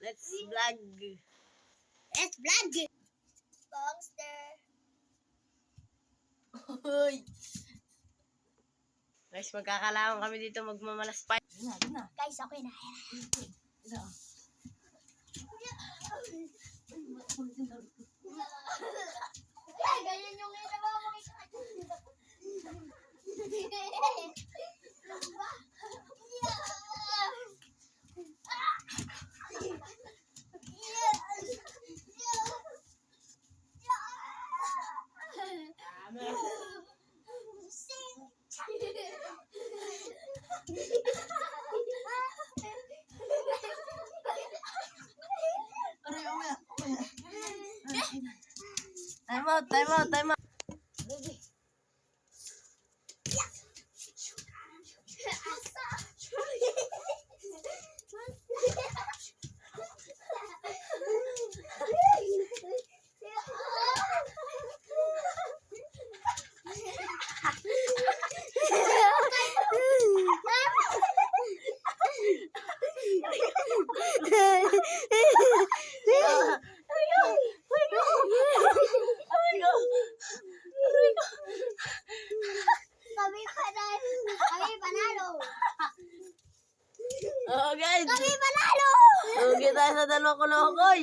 Let's vlog. Let's vlog. Bongster. Uy. Guys, magkakalaman kami dito magmamalas pa. Guys, okay na. Ganyan yung ginawa mo kay Time out. Kami panalo. Oh, guys. Kami panalo. Lugi tayo sa dalawang kulokoy.